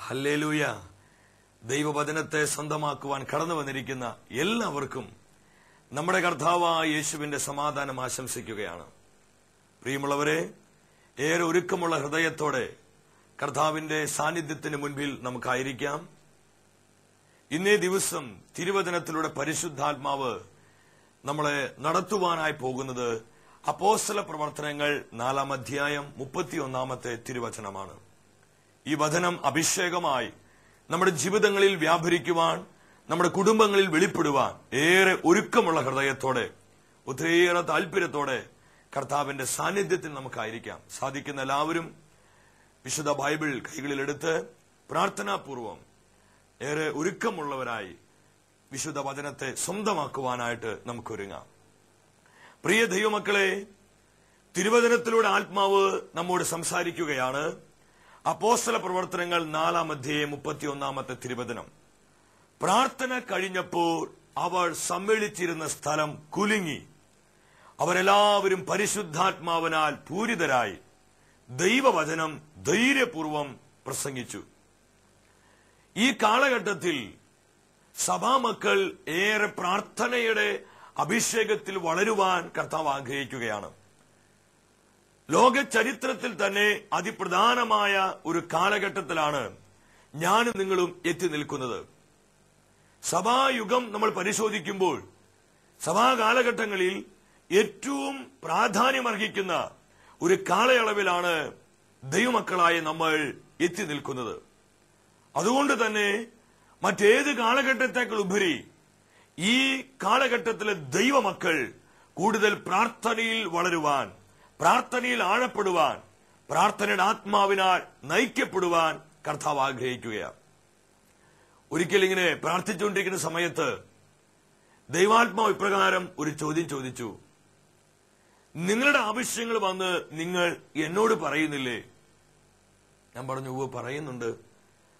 Hallelujah. ദൈവവചനത്തെ സ്വന്തമാക്കുവാൻ കടന്നു വന്നിരിക്കുന്ന എല്ലാവർക്കും നമ്മുടെ കർത്താവായ യേശുവിന്റെ സമാധാനം ആശംസിക്കുകയാണ്. പ്രിയമുള്ളവരെ, ഏറെ ഒരുക്കമുള്ള ഹൃദയത്തോടെ കർത്താവിന്റെ സാന്നിധ്യത്തിന് മുൻപിൽ നമുക്കായിരിക്കാം. ഇന്നേ ദിവസം തിരുവചനത്തിലൂടെ പരിശുദ്ധാത്മാവ് നമ്മളെ നടത്തുവാനായി പോകുന്നത് അപ്പോസ്തല പ്രവർത്തനങ്ങൾ 4-ാം അധ്യായം 31-ാമത്തെ തിരുവചനമാണ്. ഈ വചനം അഭിഷേകമായി നമ്മുടെ ജീവിതങ്ങളിൽ വ്യാപരിക്കുവാൻ, നമ്മുടെ കുടുംബങ്ങളിൽ വെളിപ്പെടുവാൻ ഏറെ ഒരുക്കമുള്ള ഹൃദയത്തോടെ, ഒത്തിരിയേറെ താല്പര്യത്തോടെ കർത്താവിന്റെ സാന്നിധ്യത്തിൽ നമുക്കായിരിക്കാം. സാധിക്കുന്ന എല്ലാവരും വിശുദ്ധ ബൈബിൾ കൈകളിലെടുത്ത് പ്രാർത്ഥനാപൂർവം ഏറെ ഒരുക്കമുള്ളവരായി വിശുദ്ധ വചനത്തെ സ്വന്തമാക്കുവാനായിട്ട് നമുക്കൊരുങ്ങാം. പ്രിയ ദൈവമക്കളെ, തിരുവചനത്തിലൂടെ ആത്മാവ് നമ്മോട് സംസാരിക്കുകയാണ്. അപ്പോസ്തല പ്രവർത്തനങ്ങൾ 4-ാം അധ്യായം 31-ാമത്തെ തിരുവചനം. പ്രാർത്ഥന കഴിഞ്ഞപ്പോൾ അവർ സമ്മേളിച്ചിരുന്ന സ്ഥലം കുലുങ്ങി. അവരെല്ലാവരും പരിശുദ്ധാത്മാവിനാൽ പൂരിതരായി ദൈവവചനം ധൈര്യപൂർവം പ്രസംഗിച്ചു. ഈ കാലഘട്ടത്തിൽ സഭാമക്കൾ ഏറെ പ്രാർത്ഥനയുടെ അഭിഷേകത്തിൽ വളരുവാൻ കർത്താവ് ആഗ്രഹിക്കുകയാണ്. ലോക ചരിത്രത്തിൽ തന്നെ അതിപ്രധാനമായ ഒരു കാലഘട്ടത്തിലാണ് ഞാനും നിങ്ങളും എത്തി നിൽക്കുന്നത്. സഭായുഗം നമ്മൾ പരിശോധിക്കുമ്പോൾ സഭാ കാലഘട്ടങ്ങളിൽ ഏറ്റവും പ്രാധാന്യമർഹിക്കുന്ന ഒരു കാലയളവിലാണ് ദൈവമക്കളായ നമ്മൾ എത്തി നിൽക്കുന്നത്. അതുകൊണ്ട് തന്നെ മറ്റേത് കാലഘട്ടത്തേക്കാൾ ഉപരി ഈ കാലഘട്ടത്തിലെ ദൈവമക്കൾ കൂടുതൽ പ്രാർത്ഥനയിൽ വളരുവാൻ, പ്രാർത്ഥനയിൽ ആഴപ്പെടുവാൻ, പ്രാർത്ഥനയുടെ ആത്മാവിനാൽ നയിക്കപ്പെടുവാൻ കർത്താവ് ആഗ്രഹിക്കുകയാണ്. ഒരിക്കൽ ഇങ്ങനെ പ്രാർത്ഥിച്ചുകൊണ്ടിരിക്കുന്ന സമയത്ത് ദൈവാത്മാവ് ഇപ്രകാരം ഒരു ചോദ്യം ചോദിച്ചു. നിങ്ങളുടെ ആവശ്യങ്ങൾ വന്ന് നിങ്ങൾ എന്നോട് പറയുന്നില്ലേ? ഞാൻ പറഞ്ഞു, പറയുന്നുണ്ട്.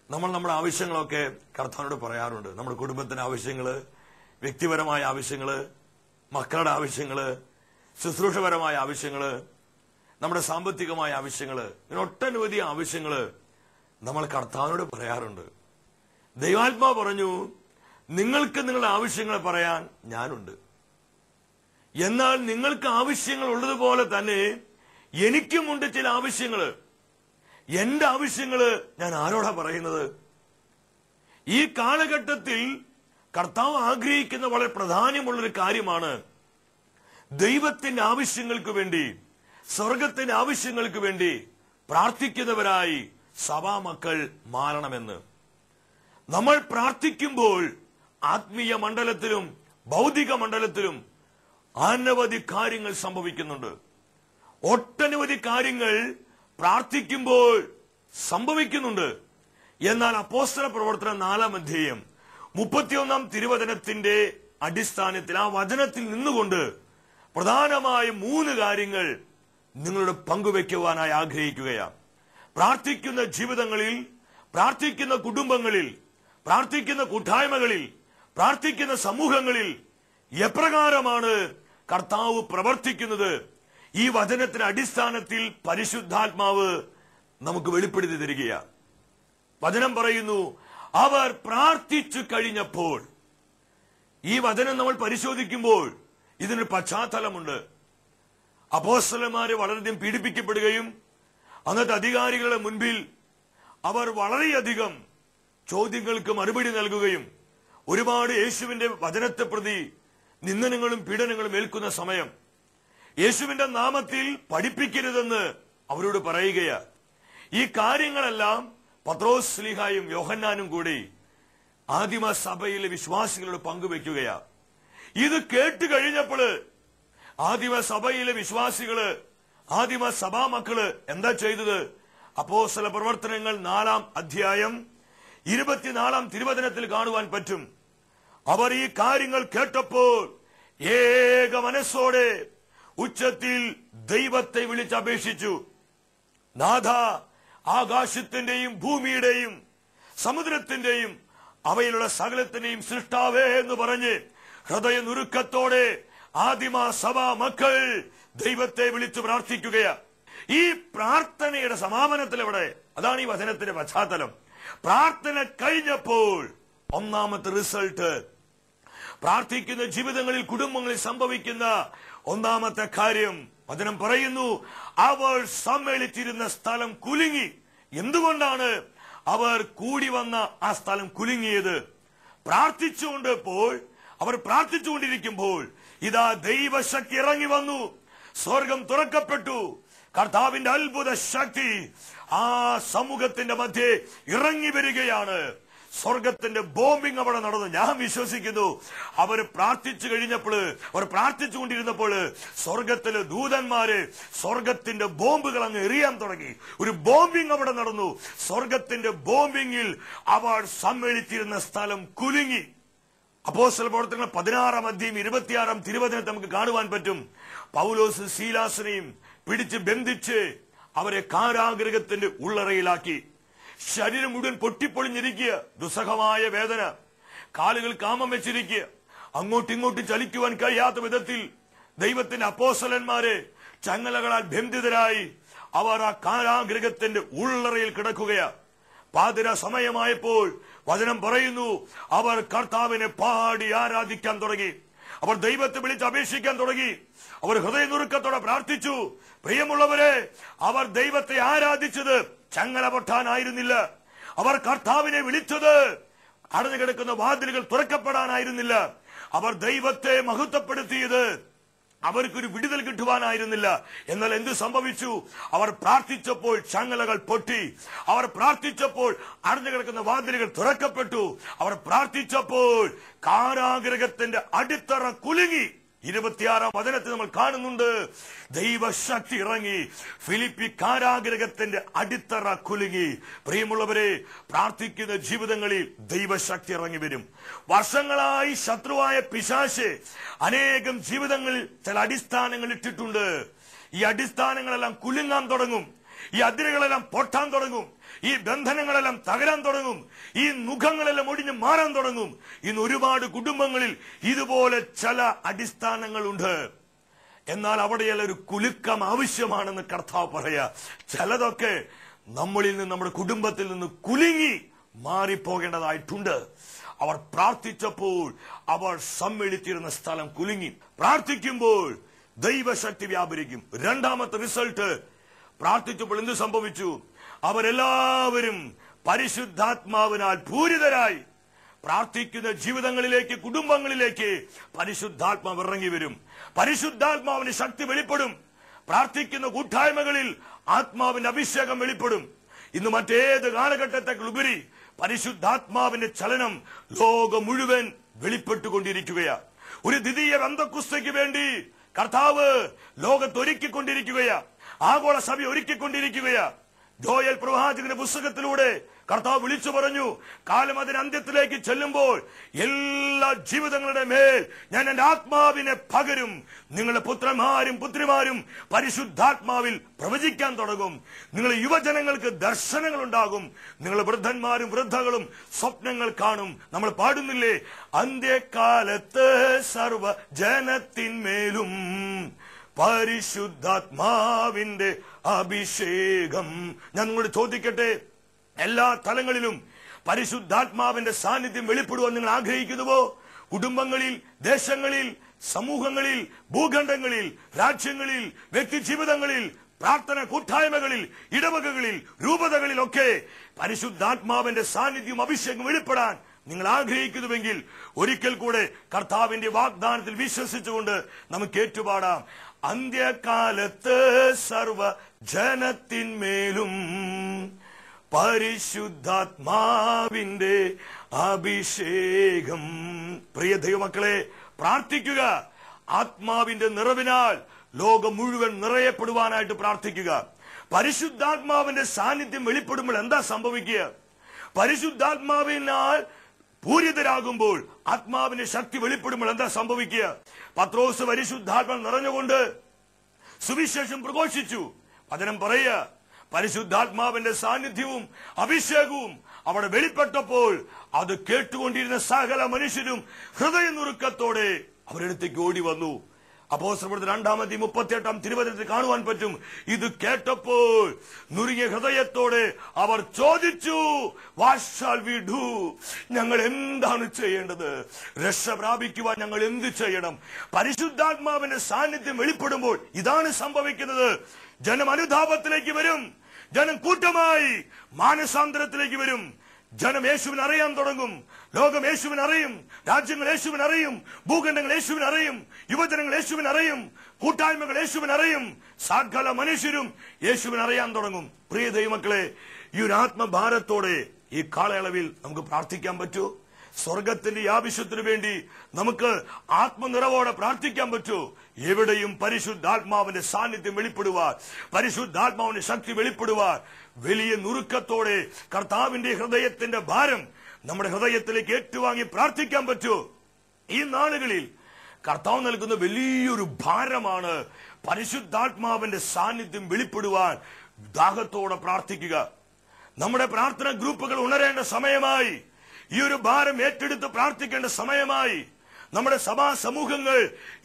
നമ്മൾ നമ്മുടെ ആവശ്യങ്ങളൊക്കെ കർത്താവിനോട് പറയാറുണ്ട്. നമ്മുടെ കുടുംബത്തിന്റെ ആവശ്യങ്ങള്, വ്യക്തിപരമായ ആവശ്യങ്ങള്, മക്കളുടെ ആവശ്യങ്ങള്, ശുശ്രൂഷപരമായ ആവശ്യങ്ങള്, നമ്മുടെ സാമ്പത്തികമായ ആവശ്യങ്ങള്, ഇങ്ങനെ ഒട്ടനവധി ആവശ്യങ്ങള് നമ്മൾ കർത്താവിനോട് പറയാറുണ്ട്. ദൈവാത്മാവ് പറഞ്ഞു, നിങ്ങൾക്ക് നിങ്ങളുടെ ആവശ്യങ്ങൾ പറയാൻ ഞാനുണ്ട്. എന്നാൽ നിങ്ങൾക്ക് ആവശ്യങ്ങൾ ഉള്ളതുപോലെ തന്നെ എനിക്കുമുണ്ട് ചില ആവശ്യങ്ങള്. എന്റെ ആവശ്യങ്ങള് ഞാൻ ആരോടാ പറയുന്നത്? ഈ കാലഘട്ടത്തിൽ കർത്താവ് ആഗ്രഹിക്കുന്ന വളരെ പ്രാധാന്യമുള്ളൊരു കാര്യമാണ് ദൈവത്തിന്റെ ആവശ്യങ്ങൾക്ക് വേണ്ടി, സ്വർഗത്തിന്റെ ആവശ്യങ്ങൾക്ക് വേണ്ടി പ്രാർത്ഥിക്കുന്നവരായി സഭാമക്കൾ മാറണമെന്ന്. നമ്മൾ പ്രാർത്ഥിക്കുമ്പോൾ ആത്മീയ മണ്ഡലത്തിലും ഭൗതിക മണ്ഡലത്തിലും അനവധി കാര്യങ്ങൾ സംഭവിക്കുന്നുണ്ട്. ഒട്ടനവധി കാര്യങ്ങൾ പ്രാർത്ഥിക്കുമ്പോൾ സംഭവിക്കുന്നുണ്ട്. എന്നാൽ അപ്പോസ്തല പ്രവർത്തനം 4-ാം അധ്യായം 31-ാം തിരുവചനത്തിന്റെ അടിസ്ഥാനത്തിൽ, ആ വചനത്തിൽ നിന്നുകൊണ്ട് പ്രധാനമായ 3 കാര്യങ്ങൾ നിങ്ങളുടെ പങ്കുവെക്കുവാനായി ആഗ്രഹിക്കുകയാണ്. പ്രാർത്ഥിക്കുന്ന ജീവിതങ്ങളിൽ, പ്രാർത്ഥിക്കുന്ന കുടുംബങ്ങളിൽ, പ്രാർത്ഥിക്കുന്ന കൂട്ടായ്മകളിൽ, പ്രാർത്ഥിക്കുന്ന സമൂഹങ്ങളിൽ എപ്രകാരമാണ് കർത്താവ് പ്രവർത്തിക്കുന്നത്? ഈ വചനത്തിന്റെ അടിസ്ഥാനത്തിൽ പരിശുദ്ധാത്മാവ് നമുക്ക് വെളിപ്പെടുത്തി തരികയാണ്. വചനം പറയുന്നു, അവർ പ്രാർത്ഥിച്ചു കഴിഞ്ഞപ്പോൾ. ഈ വചനം നമ്മൾ പരിശോധിക്കുമ്പോൾ ഇതിനൊരു പശ്ചാത്തലമുണ്ട്. അപ്പോസ്തലന്മാര് വളരെയധികം പീഡിപ്പിക്കപ്പെടുകയും അന്നത്തെ അധികാരികളുടെ മുൻപിൽ അവർ വളരെയധികം ചോദ്യങ്ങൾക്ക് മറുപടി നൽകുകയും ഒരുപാട് യേശുവിന്റെ വചനത്തെ പ്രതി നിന്ദനങ്ങളും പീഡനങ്ങളും ഏൽക്കുന്ന സമയം യേശുവിന്റെ നാമത്തിൽ പഠിപ്പിക്കരുതെന്ന് അവരോട് പറയുകയാ. ഈ കാര്യങ്ങളെല്ലാം പത്രോസ് ശ്ലീഹായും യോഹന്നാനും കൂടി ആദിമ സഭയിലെ വിശ്വാസികളോട് പങ്കുവെക്കുകയാ. ഇത് കേട്ട് കഴിഞ്ഞപ്പോൾ ആദിമ സഭയിലെ വിശ്വാസികള്, ആദിമ സഭാമക്കള് എന്താ ചെയ്തത്? അപ്പോസ്തല പ്രവർത്തനങ്ങൾ 4-ാം അധ്യായം 24-ാം തിരുവചനത്തിൽ കാണുവാൻ പറ്റും. അവർ ഈ കാര്യങ്ങൾ കേട്ടപ്പോൾ ഏക മനസ്സോടെ ഉച്ചത്തിൽ ദൈവത്തെ വിളിച്ചപേക്ഷിച്ചു. നാഥ, ആകാശത്തിന്റെയും ഭൂമിയുടെയും സമുദ്രത്തിന്റെയും അവയിലുള്ള സകലത്തിന്റെയും സൃഷ്ടാവേ എന്ന് പറഞ്ഞ് ഹൃദയനുരുക്കത്തോടെ ആദിമ സഭാ മക്കൾ ദൈവത്തെ വിളിച്ചു പ്രാർത്ഥിക്കുകയാ. ഈ പ്രാർത്ഥനയുടെ സമാപനത്തിൽ എവിടെ? അതാണ് ഈ വചനത്തിന്റെ പശ്ചാത്തലം. പ്രാർത്ഥന കഴിഞ്ഞപ്പോൾ ഒന്നാമത്തെ റിസൾട്ട്, പ്രാർത്ഥിക്കുന്ന ജീവിതങ്ങളിൽ, കുടുംബങ്ങളിൽ സംഭവിക്കുന്ന ഒന്നാമത്തെ കാര്യം വചനം പറയുന്നു, അവർ സമ്മേളിച്ചിരുന്ന സ്ഥലം കുലുങ്ങി. എന്തുകൊണ്ടാണ് അവർ കൂടി വന്ന ആ സ്ഥലം കുലുങ്ങിയത്? അവർ പ്രാർത്ഥിച്ചുകൊണ്ടിരിക്കുമ്പോൾ ഇതാ ദൈവശക്തി ഇറങ്ങി വന്നു, സ്വർഗം തുറക്കപ്പെട്ടു. കർത്താവിന്റെ അത്ഭുത ശക്തി ആ സമൂഹത്തിന്റെ മധ്യേ ഇറങ്ങി വരികയാണ്. സ്വർഗത്തിന്റെ ബോംബിംഗ് അവിടെ നടന്നു. ഞാൻ വിശ്വസിക്കുന്നു, അവർ പ്രാർത്ഥിച്ചുകൊണ്ടിരുന്നപ്പോൾ സ്വർഗത്തിലെ ദൂതന്മാര് സ്വർഗത്തിന്റെ ബോംബുകൾ അങ്ങ് എറിയാൻ തുടങ്ങി. ഒരു ബോംബിംഗ് അവിടെ നടന്നു. സ്വർഗത്തിന്റെ ബോംബിംഗിൽ അവർ സമ്മേളിച്ചിരുന്ന സ്ഥലം കുലുങ്ങി. അപ്പോസ്തല പ്രവർത്തനങ്ങൾ 16-ാം അധ്യായം 26-ാം തിരുവചനത്തിൽ നമുക്ക് കാണുവാൻ പറ്റും. പൗലോസ് ശീലാസിനെയും പിടിച്ച് ബന്ധിച്ച് അവരെ കാരാഗൃഹത്തിന്റെ ഉള്ളറയിലാക്കി. ശരീരം മുഴുവൻ പൊട്ടിപ്പൊളിഞ്ഞിരിക്കുക, ദുസ്സഹമായ വേദന, കാലുകൾ കാമം വെച്ചിരിക്കുക, അങ്ങോട്ടിങ്ങോട്ടും ചലിക്കുവാൻ കഴിയാത്ത വിധത്തിൽ ദൈവത്തിന്റെ അപ്പോസ്തലന്മാരെ ചങ്ങലകളാൽ ബന്ധിതരായി അവർ ആ കാരാഗൃഹത്തിന്റെ ഉള്ളറയിൽ കിടക്കുകയാ. പാതിര സമയമായപ്പോൾ വചനം പറയുന്നു, അവർ കർത്താവിനെ പാടി ആരാധിക്കാൻ തുടങ്ങി. അവർ ദൈവത്തെ വിളിച്ച് അപേക്ഷിക്കാൻ തുടങ്ങി. അവർ ഹൃദയനുറുക്കത്തോടെ പ്രാർത്ഥിച്ചു. പ്രിയമുള്ളവരെ, അവർ ദൈവത്തെ ആരാധിച്ചത് ചങ്ങല പൊട്ടാനായിരുന്നില്ല. അവർ കർത്താവിനെ വിളിച്ചത് അടഞ്ഞു കിടക്കുന്ന വാതിലുകൾ തുറക്കപ്പെടാനായിരുന്നില്ല. അവർ ദൈവത്തെ മഹത്വപ്പെടുത്തിയത് അവർക്കൊരു വിടുതൽ കിട്ടുവാനായിരുന്നില്ല. എന്നാൽ എന്ത് സംഭവിച്ചു? അവർ പ്രാർത്ഥിച്ചപ്പോൾ ചങ്ങലകൾ പൊട്ടി. അവർ പ്രാർത്ഥിച്ചപ്പോൾ അടഞ്ഞു കിടക്കുന്ന വാതിലുകൾ തുറക്കപ്പെട്ടു. അവർ പ്രാർത്ഥിച്ചപ്പോൾ കാരാഗൃഹത്തിന്റെ അടിത്തറ കുലുങ്ങി. 26-ാം വചനത്തിൽ നമ്മൾ കാണുന്നുണ്ട്, ദൈവശക്തി ഇറങ്ങി, ഫിലിപ്പി കാരാഗൃഹത്തിന്റെ അടിത്തറ കുലുങ്ങി. പ്രിയമുള്ളവരെ, പ്രാർത്ഥിക്കുന്ന ജീവിതങ്ങളിൽ ദൈവശക്തി ഇറങ്ങി വരും. വർഷങ്ങളായി ശത്രുവായ പിശാച് അനേകം ജീവിതങ്ങളിൽ ചില അടിസ്ഥാനങ്ങൾ ഇട്ടിട്ടുണ്ട്. ഈ അടിസ്ഥാനങ്ങളെല്ലാം കുലുങ്ങാൻ തുടങ്ങും. ഈ അതിരുകളെല്ലാം പൊട്ടാൻ തുടങ്ങും. ഈ ബന്ധനങ്ങളെല്ലാം തകരാൻ തുടങ്ങും. ഈ മുഖങ്ങളെല്ലാം ഒടിഞ്ഞു മാറാൻ തുടങ്ങും. ഇന്ന് ഒരുപാട് കുടുംബങ്ങളിൽ ഇതുപോലെ ചില അടിസ്ഥാനങ്ങളുണ്ട്. എന്നാൽ അവിടെയെല്ലാം ഒരു കുലുക്കം ആവശ്യമാണെന്ന് കർത്താവ് പറയാ. ചിലതൊക്കെ നമ്മളിൽ നിന്ന്, നമ്മുടെ കുടുംബത്തിൽ നിന്ന് കുലുങ്ങി മാറിപ്പോകേണ്ടതായിട്ടുണ്ട്. അവർ പ്രാർത്ഥിച്ചപ്പോൾ അവർ സമ്മേളിച്ചിരുന്ന സ്ഥലം കുലുങ്ങി. പ്രാർത്ഥിക്കുമ്പോൾ ദൈവശക്തി വ്യാപരിക്കും. രണ്ടാമത്തെ റിസൾട്ട്, പ്രാർത്ഥിച്ചപ്പോൾ എന്ത് സംഭവിച്ചു? അവരെല്ലാവരും പരിശുദ്ധാത്മാവിനാൽ പൂരിതരായി. പ്രാർത്ഥിക്കുന്ന ജീവിതങ്ങളിലേക്ക്, കുടുംബങ്ങളിലേക്ക് പരിശുദ്ധാത്മാവ് ഇറങ്ങി വരും. പരിശുദ്ധാത്മാവിന്റെ ശക്തി വെളിപ്പെടും. പ്രാർത്ഥിക്കുന്ന കൂട്ടായ്മകളിൽ ആത്മാവിന്റെ അഭിഷേകം വെളിപ്പെടും. ഇന്ന് മറ്റേത് കാലഘട്ടത്തെക്കുപരി പരിശുദ്ധാത്മാവിന്റെ ചലനം ലോകം മുഴുവൻ വെളിപ്പെട്ടുകൊണ്ടിരിക്കുകയാ. ഒരു ദ്വിതീയ പെന്തക്കോസ്തയ്ക്ക് വേണ്ടി കർത്താവ് ലോകത്തൊരുക്കിക്കൊണ്ടിരിക്കുകയാ. ആഗോള സഭ ഒരുക്കിക്കൊണ്ടിരിക്കുകയാ. ജോയൽ പ്രവാചകന്റെ പുസ്തകത്തിലൂടെ കർത്താവ് വിളിച്ചു പറഞ്ഞു, കാലം അതിന് അന്ത്യത്തിലേക്ക് ചെല്ലുമ്പോൾ എല്ലാ ജീവിതങ്ങളുടെ മേൽ ഞാൻ എന്റെ ആത്മാവിനെ പകരും. നിങ്ങളുടെ പുത്രന്മാരും പുത്രിമാരും പരിശുദ്ധാത്മാവിൽ പ്രവചിക്കാൻ തുടങ്ങും. നിങ്ങളുടെ യുവജനങ്ങൾക്ക് ദർശനങ്ങൾ ഉണ്ടാകും. നിങ്ങളുടെ വൃദ്ധന്മാരും വൃദ്ധകളും സ്വപ്നങ്ങൾ കാണും. നമ്മൾ പാടുന്നില്ലേ, അന്ത്യകാലത്ത് സർവ ജനത്തിന്മേലും പരിശുദ്ധാത്മാവിന്റെ അഭിഷേകം. ഞാൻ നിങ്ങളോട് ചോദിക്കട്ടെ, എല്ലാ തലങ്ങളിലും പരിശുദ്ധാത്മാവിന്റെ സാന്നിധ്യം വെളിപ്പെടുവാൻ നിങ്ങൾ ആഗ്രഹിക്കുന്നുവോ? കുടുംബങ്ങളിൽ, ദേശങ്ങളിൽ, സമൂഹങ്ങളിൽ, ഭൂഖണ്ഡങ്ങളിൽ, രാജ്യങ്ങളിൽ, വ്യക്തി ജീവിതങ്ങളിൽ, പ്രാർത്ഥന കൂട്ടായ്മകളിൽ, ഇടവകകളിൽ, രൂപതകളിലൊക്കെ പരിശുദ്ധാത്മാവിന്റെ സാന്നിധ്യം, അഭിഷേകം വെളിപ്പെടാൻ നിങ്ങൾ ആഗ്രഹിക്കുന്നുവെങ്കിൽ ഒരിക്കൽ കൂടെ കർത്താവിന്റെ വാഗ്ദാനത്തിൽ വിശ്വസിച്ചുകൊണ്ട് നമുക്ക് ഏറ്റുപാടാം. അന്ത്യകാലത്ത് സർവ ജനത്തിന്മേലും പരിശുദ്ധാത്മാവിന്റെ അഭിഷേകം. പ്രിയ ദൈവമക്കളെ, പ്രാർത്ഥിക്കുക. ആത്മാവിന്റെ നിറവിനാൽ ലോകം മുഴുവൻ നിറയപ്പെടുവാനായിട്ട് പ്രാർത്ഥിക്കുക. പരിശുദ്ധാത്മാവിന്റെ സാന്നിധ്യം വെളിപ്പെടുമ്പോൾ എന്താ സംഭവിക്കുക? പരിശുദ്ധാത്മാവിനാൽ പൂരിതരാകുമ്പോൾ, ആത്മാവിന്റെ ശക്തി വെളിപ്പെടുമ്പോൾ എന്താ സംഭവിക്കുക? പത്രോസ് പരിശുദ്ധാത്മ നിറഞ്ഞുകൊണ്ട് സുവിശേഷം പ്രഘോഷിച്ചു. വചനം പറയുക, പരിശുദ്ധാത്മാവിന്റെ സാന്നിധ്യവും അഭിഷേകവും അവിടെ വെളിപ്പെട്ടപ്പോൾ അത് കേട്ടുകൊണ്ടിരുന്ന സകല മനുഷ്യരും ഹൃദയനുറുക്കത്തോടെ അവരടുത്തേക്ക് ഓടി വന്നു. അപ്പോസ്തലപ്രവൃത്തി 2:38 തിരുവചനത്തിൽ കാണുവാൻ പറ്റും. ഇത് കേട്ടപ്പോൾ നുറുങ്ങിയ ഹൃദയത്തോടെ അവർ ചോദിച്ചു, വാട്ട് ഷാൽ വി ഡു? ഞങ്ങൾ എന്താണ് ചെയ്യേണ്ടത്? രക്ഷ പ്രാപിക്കുവാൻ ഞങ്ങൾ എന്ത് ചെയ്യണം? പരിശുദ്ധാത്മാവിന്റെ സാന്നിധ്യം വെളിപ്പെടുമ്പോൾ ഇതാണ് സംഭവിക്കുന്നത്. ജനം അനുതാപത്തിലേക്ക് വരും, ജനം കൂട്ടമായി മാനസാന്തരത്തിലേക്ക് വരും, ജനം യേശുവിനെ അറിയാൻ തുടങ്ങും, ലോകം യേശുവിനെ അറിയും, രാജ്യങ്ങൾ യേശുവിനെ അറിയും, ഭൂഖണ്ഡങ്ങൾ യേശുവിനെ അറിയും, യുവജനങ്ങൾ യേശുവിനെ അറിയും, കൂട്ടായ്മകൾ യേശുവിനെ അറിയും, സകല മനുഷ്യരും യേശുവിനെ അറിയാൻ തുടങ്ങും. പ്രിയ ദൈവമക്കളെ, ഈ ഒരു ആത്മഭാരത്തോടെ ഈ കാലയളവിൽ നമുക്ക് പ്രാർത്ഥിക്കാൻ പറ്റൂ? സ്വർഗത്തിന്റെ ഈ ആവശ്യത്തിനു വേണ്ടി നമുക്ക് ആത്മനിറവോടെ പ്രാർത്ഥിക്കാൻ പറ്റൂ? എവിടെയും പരിശുദ്ധാത്മാവിന്റെ സാന്നിധ്യം വെളിപ്പെടുവാൻ, പരിശുദ്ധാത്മാവിന്റെ ശക്തി വെളിപ്പെടുവാൻ വലിയ നുറുക്കത്തോടെ കർത്താവിന്റെ ഹൃദയത്തിന്റെ ഭാരം നമ്മുടെ ഹൃദയത്തിലേക്ക് ഏറ്റുവാങ്ങി പ്രാർത്ഥിക്കാൻ പറ്റൂ? ഈ നാളുകളിൽ കർത്താവ് നൽകുന്ന വലിയൊരു ഭാരമാണ് പരിശുദ്ധാത്മാവിന്റെ സാന്നിധ്യം വെളിപ്പെടുവാൻ ദാഹത്തോടെ പ്രാർത്ഥിക്കുക. നമ്മുടെ പ്രാർത്ഥന ഗ്രൂപ്പുകൾ ഉണരേണ്ട സമയമായി, ഈ ഒരു ഭാരം ഏറ്റെടുത്ത് പ്രാർത്ഥിക്കേണ്ട സമയമായി, നമ്മുടെ സഭാ സമൂഹങ്ങൾ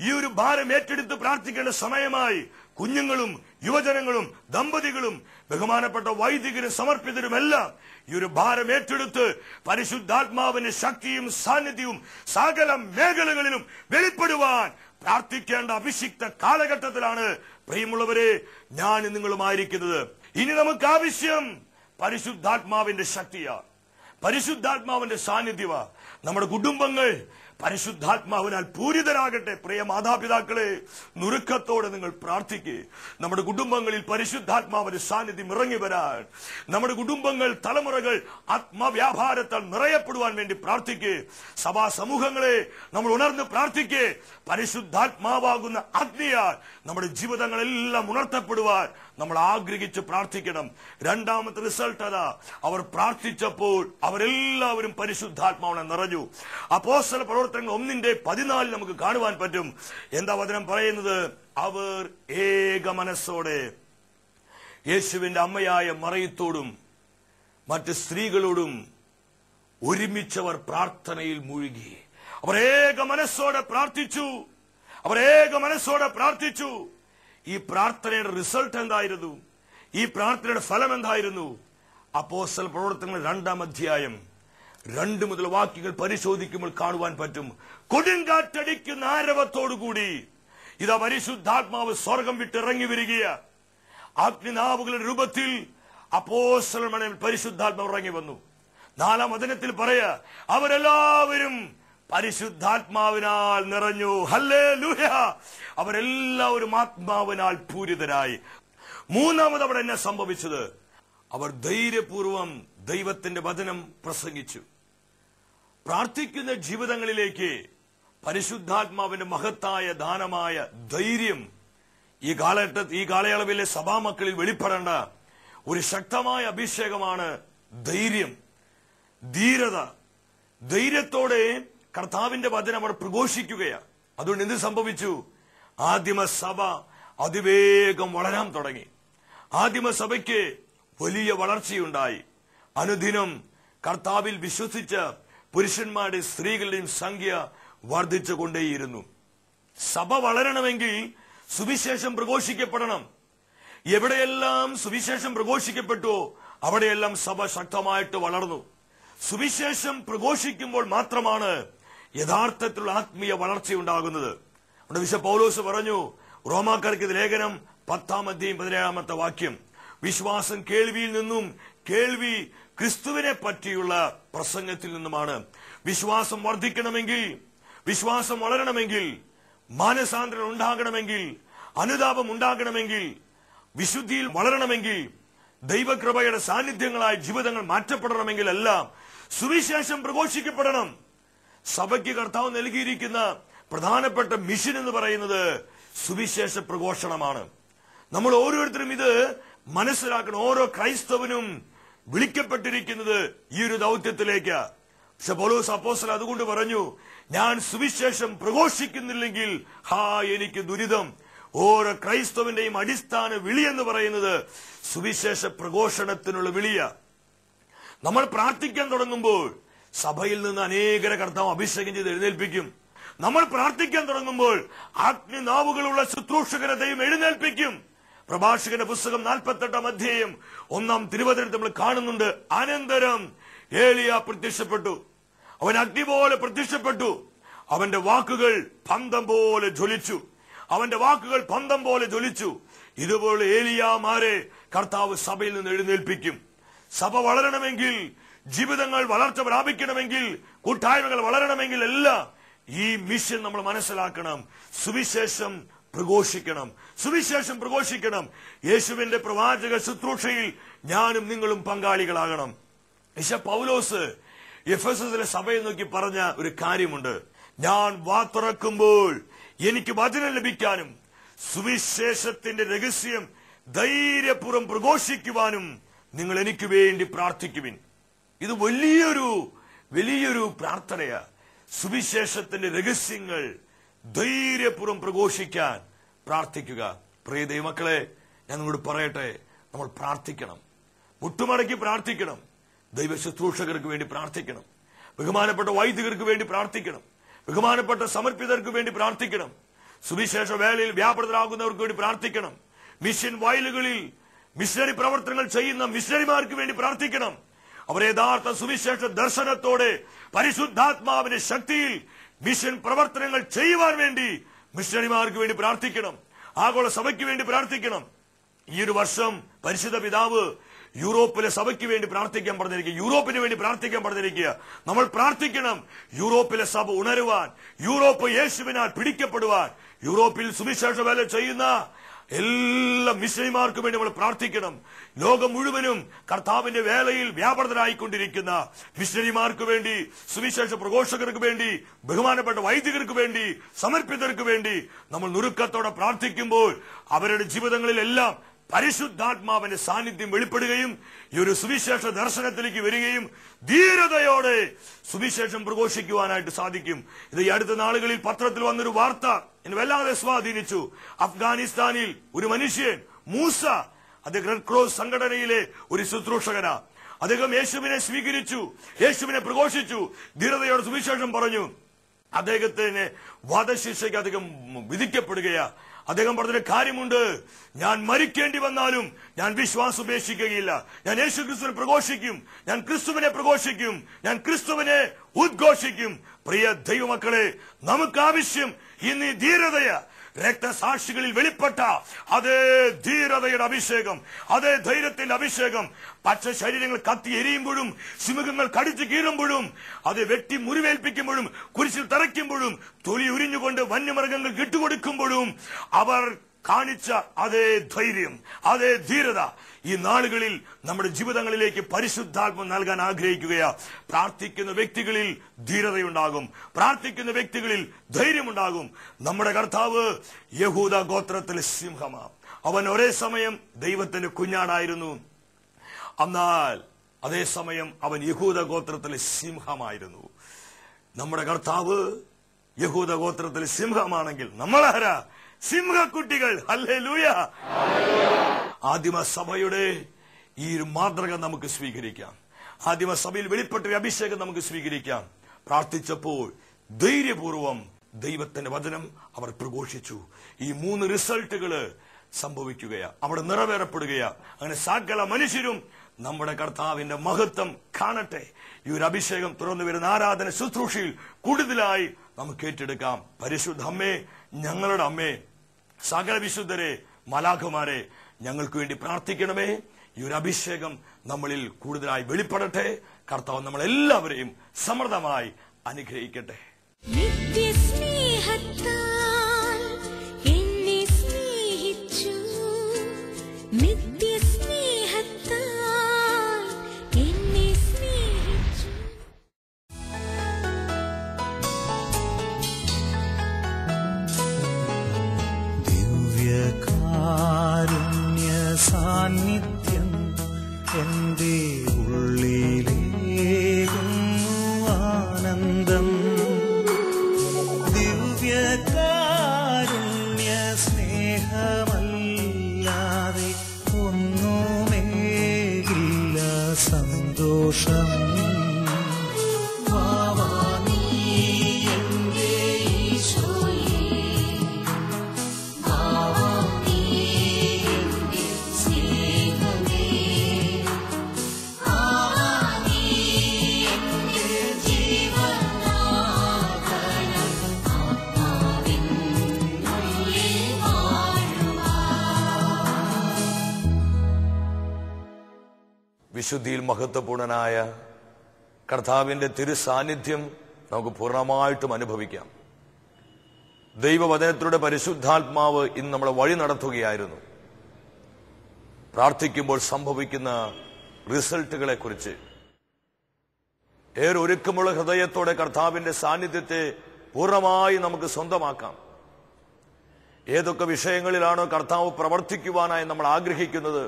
ഈ ഒരു ഭാരം ഏറ്റെടുത്ത് പ്രാർത്ഥിക്കേണ്ട സമയമായി. കുഞ്ഞുങ്ങളും യുവജനങ്ങളും ദമ്പതികളും ബഹുമാനപ്പെട്ട വൈദികരും സമർപ്പിതരുമെല്ലാം ഈ ഒരു ഭാരം ഏറ്റെടുത്ത് പരിശുദ്ധാത്മാവിന്റെ ശക്തിയും സാന്നിധ്യവും സകല മേഖലകളിലും വെളിപ്പെടുവാൻ പ്രാർത്ഥിക്കേണ്ട അഭിഷിക്ത കാലഘട്ടത്തിലാണ് പ്രിയമുള്ളവരെ ഞാൻ നിങ്ങളുമായിരിക്കുന്നത്. ഇനി നമുക്ക് ആവശ്യം പരിശുദ്ധാത്മാവിന്റെ ശക്തിയാണ്, പരിശുദ്ധാത്മാവിന്റെ സാന്നിധ്യമാ. നമ്മുടെ കുടുംബങ്ങൾ പരിശുദ്ധാത്മാവിനാൽ പൂരിതരാകട്ടെ. പ്രിയ മാതാപിതാക്കളെ, നുറുക്കത്തോടെ നിങ്ങൾ പ്രാർത്ഥിക്കുക. നമ്മുടെ കുടുംബങ്ങളിൽ പരിശുദ്ധാത്മാവിന്റെ സാന്നിധ്യം ഇറങ്ങി വരാൻ, നമ്മുടെ കുടുംബങ്ങൾ തലമുറകൾ ആത്മവ്യാപാരത്താൽ നിറയപ്പെടുവാൻ വേണ്ടി പ്രാർത്ഥിക്കുക. സഭാ സമൂഹങ്ങളെ നമ്മൾ ഉണർന്ന് പ്രാർത്ഥിക്കുക. പരിശുദ്ധാത്മാവാകുന്ന അഗ്നിയാൽ നമ്മുടെ ജീവിതങ്ങളെല്ലാം ഉണർത്തപ്പെടുവാൻ നമ്മൾ ആഗ്രഹിച്ച് പ്രാർത്ഥിക്കണം. രണ്ടാമത്തെ റിസൾട്ട് അതാ, അവർ പ്രാർത്ഥിച്ചപ്പോൾ അവരെല്ലാവരും പരിശുദ്ധാത്മാവിനെ നിറഞ്ഞു. അപ്പോസ്തല പ്രവർത്തനങ്ങൾ 1:14 നമുക്ക് കാണുവാൻ പറ്റും. എന്താ വചനം പറയുന്നത്? അവർ ഏക മനസ്സോടെ യേശുവിന്റെ അമ്മയായ മറിയത്തോടും മറ്റ് സ്ത്രീകളോടും ഒരുമിച്ചവർ പ്രാർത്ഥനയിൽ മുഴുകി. അവർ ഏക മനസ്സോടെ പ്രാർത്ഥിച്ചു, അവർ ഏക മനസ്സോടെ പ്രാർത്ഥിച്ചു. ഈ പ്രാർത്ഥനയുടെ റിസൾട്ട് എന്തായിരുന്നു? ഈ പ്രാർത്ഥനയുടെ ഫലം എന്തായിരുന്നു? അപ്പോസ്തല പ്രവർത്തനങ്ങൾ 2 മുതൽ വാക്യങ്ങൾ പരിശോധിക്കുമ്പോൾ കാണുവാൻ പറ്റും. കൊടുങ്കാറ്റടിക്കുന്ന ആരവത്തോടുകൂടി ഇതാ പരിശുദ്ധാത്മാവ് സ്വർഗം വിട്ടിറങ്ങി വരികയാ. അഗ്നിനാവുകളുടെ രൂപത്തിൽ അപ്പോസ്തലന്മാരിൽ പരിശുദ്ധാത്മാവ് ഇറങ്ങി വന്നു. 4-ാം വചനത്തിൽ പറയാ, അവരെല്ലാവരും പരിശുദ്ധാത്മാവിനാൽ നിറഞ്ഞു. ഹല്ലേലൂയ! അവരെല്ലാവരും ആത്മാവിനാൽ പൂരിതരായി. 3-ാമത് അവിടെ എന്നെ സംഭവിച്ചത്? അവർ ധൈര്യപൂർവം ദൈവത്തിന്റെ വചനം പ്രസംഗിച്ചു. പ്രാർത്ഥിക്കുന്ന ജീവിതങ്ങളിലേക്ക് പരിശുദ്ധാത്മാവിന്റെ മഹത്തായ ദാനമായ ധൈര്യം ഈ കാലയളവിലെ സഭാമക്കളിൽ വെളിപ്പെടേണ്ട ഒരു ശക്തമായ അഭിഷേകമാണ് ധൈര്യം, ധീരത. ധൈര്യത്തോടെ കർത്താവിന്റെ വചനം അവർ പ്രഘോഷിക്കുകയാണ്. അതുകൊണ്ട് എന്ത് സംഭവിച്ചു? ആദിമസഭ അതിവേഗം വളരാൻ തുടങ്ങി. ആദിമസഭയ്ക്ക് വലിയ വളർച്ചയുണ്ടായി. അനുദിനം കർത്താവിൽ വിശ്വസിച്ച പുരുഷന്മാരുടെയും സ്ത്രീകളുടെയും സംഖ്യ വർദ്ധിച്ചുകൊണ്ടേയിരുന്നു. സഭ വളരണമെങ്കിൽ സുവിശേഷം പ്രഘോഷിക്കപ്പെടണം. എവിടെയെല്ലാം സുവിശേഷം പ്രഘോഷിക്കപ്പെട്ടോ അവിടെയെല്ലാം സഭ ശക്തമായിട്ട് വളർന്നു. സുവിശേഷം പ്രഘോഷിക്കുമ്പോൾ മാത്രമാണ് യഥാർത്ഥത്തിലുള്ള ആത്മീയ വളർച്ചയുണ്ടാകുന്നത്. അവിടെ വിശുദ്ധ പൗലോസ് പറഞ്ഞു, റോമാക്കാർക്ക് ലേഖനം 10-17 വാക്യം, വിശ്വാസം കേൾവിയിൽ നിന്നും, കേൾവി ക്രിസ്തുവിനെ പറ്റിയുള്ള പ്രസംഗത്തിൽ നിന്നുമാണ്. വിശ്വാസം വർദ്ധിക്കണമെങ്കിൽ, വിശ്വാസം വളരണമെങ്കിൽ, മാനസാന്തരം ഉണ്ടാകണമെങ്കിൽ, അനുതാപം ഉണ്ടാകണമെങ്കിൽ, വിശുദ്ധിയിൽ വളരണമെങ്കിൽ, ദൈവകൃപയുടെ സാന്നിധ്യങ്ങളായ ജീവിതങ്ങൾ മാറ്റപ്പെടണമെങ്കിൽ എല്ലാം സുവിശേഷം പ്രഘോഷിക്കപ്പെടണം. സഭയ്ക്ക് കർത്താവ് നൽകിയിരിക്കുന്ന പ്രധാനപ്പെട്ട മിഷൻ എന്ന് പറയുന്നത് സുവിശേഷ പ്രഘോഷണമാണ്. നമ്മൾ ഓരോരുത്തരും ഇത് മനസ്സിലാക്കണം. ഓരോ ക്രൈസ്തവനും വിളിക്കപ്പെട്ടിരിക്കുന്നത് ഈ ഒരു ദൗത്യത്തിലേക്ക്. പക്ഷെ പൗലോസ് അപ്പോസ്തലൻ അതുകൊണ്ട് പറഞ്ഞു, ഞാൻ സുവിശേഷം പ്രഘോഷിക്കുന്നില്ലെങ്കിൽ എനിക്ക് ദുരിതം. ഓരോ ക്രൈസ്തവന്റെയും അടിസ്ഥാന വിളി എന്ന് പറയുന്നത് സുവിശേഷ പ്രഘോഷണത്തിനുള്ള വിളിയ. നമ്മൾ പ്രാർത്ഥിക്കാൻ തുടങ്ങുമ്പോൾ സഭയിൽ നിന്ന് അനേകരെ കർത്താവ് അഭിഷേകം ചെയ്ത് എഴുന്നേൽപ്പിക്കും. നമ്മൾ പ്രാർത്ഥിക്കാൻ തുടങ്ങുമ്പോൾ അഗ്നിനാവുകളുള്ള ശുശ്രൂഷകരെ ദൈവം എഴുന്നേൽപ്പിക്കും. പ്രഭാഷകന്റെ പുസ്തകം 48-ാം അധ്യായം 1-ാം തിരുവചനത്തിൽ നമ്മൾ കാണുന്നുണ്ട്. അനന്തരം ഏലിയ പ്രത്യക്ഷപ്പെട്ടു. അവൻ അഗ്നി പോലെ പ്രത്യക്ഷപ്പെട്ടു. അവന്റെ വാക്കുകൾ പന്തം പോലെ ജ്വലിച്ചു. ഇതുപോലെ ഏലിയാമാരെ കർത്താവ് സഭയിൽ നിന്ന് എഴുന്നേൽപ്പിക്കും. സഭ വളരണമെങ്കിൽ, ജീവിതങ്ങൾ വളർച്ച പ്രാപിക്കണമെങ്കിൽ, കൂട്ടായ്മകൾ വളരണമെങ്കിൽ എല്ലാം ഈ മിഷൻ നമ്മൾ മനസ്സിലാക്കണം. സുവിശേഷം പ്രഘോഷിക്കണം. യേശുവിന്റെ പ്രവാചക ശുശ്രൂഷയിൽ ഞാനും നിങ്ങളും പങ്കാളികളാകണം. പൗലോസ് എഫെസസിലെ സഭയെ നോക്കി പറഞ്ഞ ഒരു കാര്യമുണ്ട്. ഞാൻ വാ തുറക്കുമ്പോൾ എനിക്ക് വചനം ലഭിക്കാനും സുവിശേഷത്തിന്റെ രഹസ്യം ധൈര്യപൂർവ്വം പ്രഘോഷിക്കുവാനും നിങ്ങൾ എനിക്ക് വേണ്ടി പ്രാർത്ഥിക്കുവിൻ. ഇത് വലിയൊരു പ്രാർത്ഥനയാ. സുവിശേഷത്തിന്റെ രഹസ്യങ്ങൾ ധൈര്യപൂർവ്വം പ്രഘോഷിക്കാൻ പ്രാർത്ഥിക്കുക. പ്രിയ ദൈവമക്കളെ, ഞാൻ നിങ്ങളോട് പറയട്ടെ, നമ്മൾ പ്രാർത്ഥിക്കണം. മുട്ടുമടക്കി പ്രാർത്ഥിക്കണം. ദൈവ ശുശ്രൂഷകർക്ക് വേണ്ടി പ്രാർത്ഥിക്കണം. ബഹുമാനപ്പെട്ട വൈദികർക്ക് വേണ്ടി പ്രാർത്ഥിക്കണം. ബഹുമാനപ്പെട്ട സമർപ്പിതർക്ക് വേണ്ടി പ്രാർത്ഥിക്കണം. സുവിശേഷ വേളയിൽ വ്യാപൃതരാകുന്നവർക്ക് വേണ്ടി പ്രാർത്ഥിക്കണം. മിഷൻ വയലുകളിൽ മിഷനറി പ്രവർത്തനങ്ങൾ ചെയ്യുന്ന മിഷനറിമാർക്ക് വേണ്ടി പ്രാർത്ഥിക്കണം. അവർ യഥാർത്ഥ സുവിശേഷ ദർശനത്തോടെ പരിശുദ്ധാത്മാവിന്റെ ശക്തിയിൽ മിഷൻ പ്രവർത്തനങ്ങൾ ചെയ്യുവാൻ വേണ്ടി മിഷനറിമാർക്ക് വേണ്ടി പ്രാർത്ഥിക്കണം. ആഗോള സഭയ്ക്ക് വേണ്ടി പ്രാർത്ഥിക്കണം. ഈ ഒരു വർഷം പരിശുദ്ധ പിതാവ് യൂറോപ്പിലെ സഭയ്ക്ക് വേണ്ടി പ്രാർത്ഥിക്കാൻ പറഞ്ഞിരിക്കുക. യൂറോപ്പിന് വേണ്ടി പ്രാർത്ഥിക്കാൻ പറഞ്ഞിരിക്കുക. നമ്മൾ പ്രാർത്ഥിക്കണം. യൂറോപ്പിലെ സഭ ഉണരുവാൻ, യൂറോപ്പ് യേശുവിനാൽ പിടിക്കപ്പെടുവാൻ, യൂറോപ്പിൽ സുവിശേഷ വേല ചെയ്യുന്ന എല്ലാ മിഷനറിമാർക്ക് വേണ്ടി നമ്മൾ പ്രാർത്ഥിക്കണം. ലോകം മുഴുവനും കർത്താവിന്റെ വേലയിൽ വ്യാപൃതരായിക്കൊണ്ടിരിക്കുന്ന മിഷനറിമാർക്ക് വേണ്ടി, സുവിശേഷ പ്രഘോഷകർക്ക് വേണ്ടി, ബഹുമാനപ്പെട്ട വൈദികർക്ക് വേണ്ടി, സമർപ്പിതർക്ക് വേണ്ടി നമ്മൾ നുറുക്കത്തോടെ പ്രാർത്ഥിക്കുമ്പോൾ അവരുടെ ജീവിതങ്ങളിലെല്ലാം പരിശുദ്ധാത്മാവിന്റെ സാന്നിധ്യം വെളിപ്പെടുകയും ഈ ഒരു സുവിശേഷ ദർശനത്തിലേക്ക് വരികയും ധീരതയോടെ സുവിശേഷം പ്രഘോഷിക്കുവാനായിട്ട് സാധിക്കും. ഇത് ഈ അടുത്ത നാളുകളിൽ പത്രത്തിൽ വന്നൊരു വാർത്ത എന്നെ വല്ലാതെ സ്വാധീനിച്ചു. അഫ്ഗാനിസ്ഥാനിൽ ഒരു മനുഷ്യൻ മൂസ, അദ്ദേഹം റെഡ് ക്രോസ് സംഘടനയിലെ ഒരു ശുശ്രൂഷകനാ. അദ്ദേഹം യേശുവിനെ സ്വീകരിച്ചു, യേശുവിനെ പ്രഘോഷിച്ചു, ധീരതയോടെ സുവിശേഷം പറഞ്ഞു. അദ്ദേഹത്തിന് വധശിക്ഷയ്ക്ക് അദ്ദേഹം വിധിക്കപ്പെടുകയാ. അദ്ദേഹം പറഞ്ഞൊരു കാര്യമുണ്ട്, ഞാൻ മരിക്കേണ്ടി വന്നാലും ഞാൻ വിശ്വാസം ഉപേക്ഷിക്കുകയില്ല. ഞാൻ യേശു ക്രിസ്തുവിനെ പ്രഘോഷിക്കും, ഞാൻ ക്രിസ്തുവിനെ പ്രഘോഷിക്കും, ഞാൻ ക്രിസ്തുവിനെ ഉദ്ഘോഷിക്കും. പ്രിയ ദൈവമക്കളെ, നമുക്ക് ആവശ്യം ഇന്ന് ഈ ധീരതയാ. രക്തസാക്ഷികളിൽ വെളിപ്പെട്ട അതേ ധീരതയുടെ അഭിഷേകം, അതേ ധൈര്യത്തിന്റെ അഭിഷേകം. പച്ച ശരീരങ്ങൾ കത്തി എരിയുമ്പോഴും, സിംഹങ്ങൾ കടിച്ചു കീറുമ്പോഴും, അത് വെട്ടി മുറിവേൽപ്പിക്കുമ്പോഴും, കുരിശിൽ തറയ്ക്കുമ്പോഴും, തൊലി ഉരിഞ്ഞുകൊണ്ട് വന്യമൃഗങ്ങൾ വിട്ടുകൊടുക്കുമ്പോഴും അവർ കാണിച്ച അതേ ധൈര്യം, അതേ ധീരത ഈ നാളുകളിൽ നമ്മുടെ ജീവിതങ്ങളിലേക്ക് പരിശുദ്ധാത്മ നൽകാൻ ആഗ്രഹിക്കുകയാ. പ്രാർത്ഥിക്കുന്ന വ്യക്തികളിൽ ധീരതയുണ്ടാകും, പ്രാർത്ഥിക്കുന്ന വ്യക്തികളിൽ ധൈര്യമുണ്ടാകും. നമ്മുടെ കർത്താവ് യഹൂദ ഗോത്രത്തിലെ സിംഹമാ. അവൻ ഒരേ സമയം ദൈവത്തിന്റെ കുഞ്ഞാടായിരുന്നു, എന്നാൽ അതേസമയം അവൻ യഹൂദ ഗോത്രത്തിലെ സിംഹമായിരുന്നു. നമ്മുടെ കർത്താവ് യഹൂദ ഗോത്രത്തിലെ സിംഹമാണെങ്കിൽ നമ്മളാരാ? സിംഹക്കുട്ടികൾ. ഹല്ലേലൂയ. ആദിമ സഭയുടെ ഈ ഒരു മാതൃക നമുക്ക് സ്വീകരിക്കാം. ആദിമ സഭയിൽ വെളിപ്പെട്ട അഭിഷേകം നമുക്ക് സ്വീകരിക്കാം. പ്രാർത്ഥിച്ചപ്പോൾ ധൈര്യപൂർവം ദൈവത്തിന്റെ വചനം അവർ പ്രഘോഷിച്ചു. ഈ 3 റിസൾട്ടുകള് സംഭവിക്കുകയാ, അവിടെ നിറവേറപ്പെടുകയാ. അങ്ങനെ സകല മനുഷ്യരും നമ്മുടെ കർത്താവിന്റെ മഹത്വം കാണട്ടെ. ഈ ഒരു അഭിഷേകം തുറന്നു വരുന്ന ആരാധന ശുശ്രൂഷയിൽ കൂടുതലായി നമുക്ക് ഏറ്റെടുക്കാം. പരിശുദ്ധ അമ്മേ, ഞങ്ങളുടെ അമ്മേ, സകല വിശുദ്ധരെ, മലാഖമാരെ, ഞങ്ങൾക്ക് വേണ്ടി പ്രാർത്ഥിക്കണമേ. ഈ ഒരു അഭിഷേകം നമ്മളിൽ കൂടുതലായി വെളിപ്പെടട്ടെ. കർത്താവ് നമ്മളെല്ലാവരെയും സമൃദ്ധമായി അനുഗ്രഹിക്കട്ടെ. സാന്നിധ്യം എന്റെ ഉള്ളിലേകും ആനന്ദം. ദിവ്യകാരുണ്യ സ്നേഹമല്ലാതെ വിശുദ്ധിയിൽ മഹത്വപൂർണനായ കർത്താവിന്റെ തിരുസാന്നിധ്യം നമുക്ക് പൂർണ്ണമായിട്ടും അനുഭവിക്കാം. ദൈവവചനത്തിലൂടെ പരിശുദ്ധാത്മാവ് ഇന്ന് നമ്മളെ വഴി നടത്തുകയായിരുന്നു. പ്രാർത്ഥിക്കുമ്പോൾ സംഭവിക്കുന്ന റിസൾട്ടുകളെ കുറിച്ച് ഏറെ ഒരുക്കമുള്ള ഹൃദയത്തോടെ കർത്താവിന്റെ സാന്നിധ്യത്തെ പൂർണ്ണമായി നമുക്ക് സ്വന്തമാക്കാം. ഏതൊക്കെ വിഷയങ്ങളിലാണോ കർത്താവ് പ്രവർത്തിക്കുവാനായി നമ്മൾ ആഗ്രഹിക്കുന്നത്,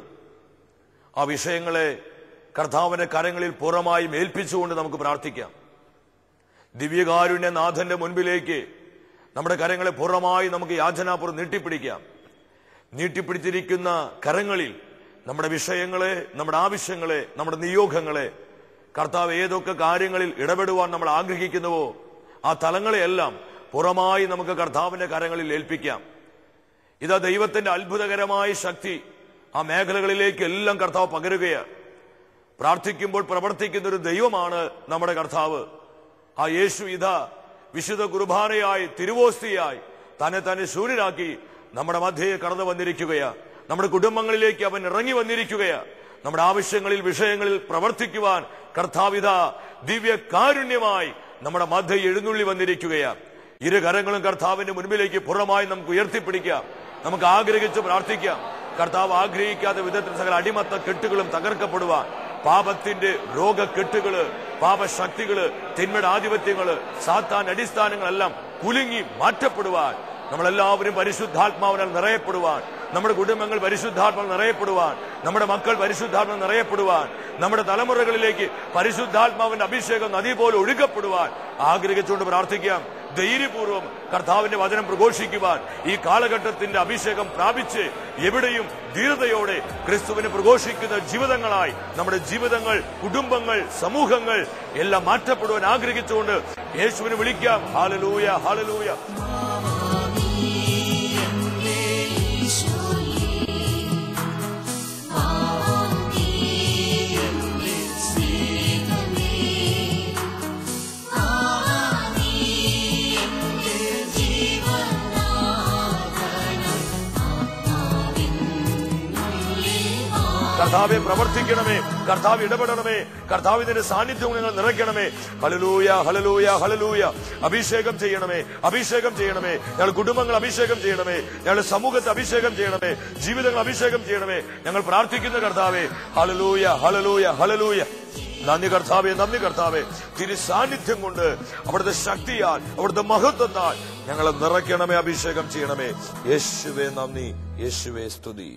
ആ വിഷയങ്ങളെ കർത്താവിന്റെ കരങ്ങളിൽ പൂർണ്ണമായും ഏൽപ്പിച്ചുകൊണ്ട് നമുക്ക് പ്രാർത്ഥിക്കാം. ദിവ്യകാരുണ്യനാഥന്റെ മുൻപിലേക്ക് നമ്മുടെ കരങ്ങളെ പൂർണ്ണമായി നമുക്ക് യാചനാപൂർവ്വം നീട്ടിപ്പിടിക്കാം. നീട്ടിപ്പിടിച്ചിരിക്കുന്ന കരങ്ങളിൽ നമ്മുടെ വിഷയങ്ങളെ, നമ്മുടെ ആവശ്യങ്ങളെ, നമ്മുടെ നിയോഗങ്ങളെ, കർത്താവ് ഏതൊക്കെ കാര്യങ്ങളിൽ ഇടപെടുവാൻ നമ്മൾ ആഗ്രഹിക്കുന്നുവോ ആ തലങ്ങളെയെല്ലാം പൂർണ്ണമായി നമുക്ക് കർത്താവിന്റെ കരങ്ങളിൽ ഏൽപ്പിക്കാം. ഇതാ ദൈവത്തിന്റെ അത്ഭുതകരമായ ശക്തി ആ മേഖലകളിലേക്ക് എല്ലാം കർത്താവ് പകരുകയാണ്. പ്രാർത്ഥിക്കുമ്പോൾ പ്രവർത്തിക്കുന്ന ഒരു ദൈവമാണ് നമ്മുടെ കർത്താവ്. ആ യേശു ഇതാ വിശുദ്ധ കുർബാനയായി, തിരുവോസ്തിയായി തന്നെ ശൂന്യനാക്കി നമ്മുടെ മധ്യയെ കടന്നു വന്നിരിക്കുകയാ. നമ്മുടെ കുടുംബങ്ങളിലേക്ക് അവൻ ഇറങ്ങി വന്നിരിക്കുകയാ. നമ്മുടെ ആവശ്യങ്ങളിൽ, വിഷയങ്ങളിൽ പ്രവർത്തിക്കുവാൻ കർത്താവിത ദിവ്യ കാരുണ്യമായി നമ്മുടെ മധ്യയെ എഴുന്നള്ളി വന്നിരിക്കുകയാ. ഇരു കരങ്ങളും കർത്താവിന്റെ മുൻപിലേക്ക് പൂർണ്ണമായി നമുക്ക് ഉയർത്തിപ്പിടിക്കാം. നമുക്ക് ആഗ്രഹിച്ച് പ്രാർത്ഥിക്കാം. കർത്താവ് ആഗ്രഹിക്കാത്ത വിധത്തിൽ സകല അടിമത്ത കെട്ടുകളും തകർക്കപ്പെടുവാൻ, പാപത്തിന്റെ രോഗക്കെട്ടുകള്, പാപശക്തികള്, തിന്മയുടെ ആധിപത്യങ്ങള്, സാത്താൻ അടിസ്ഥാനങ്ങളെല്ലാം കുലുങ്ങി മാറ്റപ്പെടുവാൻ, നമ്മളെല്ലാവരും പരിശുദ്ധാത്മാവിനാൽ നിറയപ്പെടുവാൻ, നമ്മുടെ കുടുംബങ്ങൾ പരിശുദ്ധാത്മാവ് നിറയപ്പെടുവാൻ, നമ്മുടെ മക്കൾ പരിശുദ്ധാത്മാവ് നിറയപ്പെടുവാൻ, നമ്മുടെ തലമുറകളിലേക്ക് പരിശുദ്ധാത്മാവിന്റെ അഭിഷേകം നദി പോലെ ഒഴുകപ്പെടുവാൻ ആഗ്രഹിച്ചുകൊണ്ട് പ്രാർത്ഥിക്കാം. ധൈര്യപൂർവ്വം കർത്താവിന്റെ വചനം പ്രഘോഷിക്കുവാൻ, ഈ കാലഘട്ടത്തിന്റെ അഭിഷേകം പ്രാപിച്ച് എവിടെയും ധീരതയോടെ ക്രിസ്തുവിനെ പ്രഘോഷിക്കുന്ന ജീവിതങ്ങളായി നമ്മുടെ ജീവിതങ്ങൾ, കുടുംബങ്ങൾ, സമൂഹങ്ങൾ എല്ലാം മാറ്റപ്പെടുവാൻ ആഗ്രഹിച്ചുകൊണ്ട് യേശുവിനെ വിളിക്കാം. Hallelujah, hallelujah. കർത്താവെ പ്രവർത്തിക്കണമേ, കർത്താവ് ഇടപെടണമേ, കർത്താവിന്റെ സാന്നിധ്യം നിങ്ങൾ നിറയ്ക്കണമേ. Hallelujah, hallelujah, hallelujah. അഭിഷേകം ചെയ്യണമേ, അഭിഷേകം ചെയ്യണമേ. ഞങ്ങൾ കുടുംബങ്ങൾ അഭിഷേകം ചെയ്യണമേ, ഞങ്ങളുടെ സമൂഹത്തെ അഭിഷേകം ചെയ്യണമേ, ജീവിതങ്ങൾ അഭിഷേകം ചെയ്യണമേ. ഞങ്ങൾ പ്രാർത്ഥിക്കുന്ന കർത്താവേ, ഹല്ലേലൂയ, ഹല്ലേലൂയ, ഹല്ലേലൂയ. നന്ദി കർത്താവേ, നന്ദി കർത്താവേ. തിരു സാന്നിധ്യം കൊണ്ട്, അവിടുത്തെ ശക്തിയാൽ, അവിടുത്തെ മഹത്വത്താൽ ഞങ്ങളെ നിറയ്ക്കണമേ, അഭിഷേകം ചെയ്യണമേ. യേശുവേ നന്ദി, യേശുവേ സ്തുതി.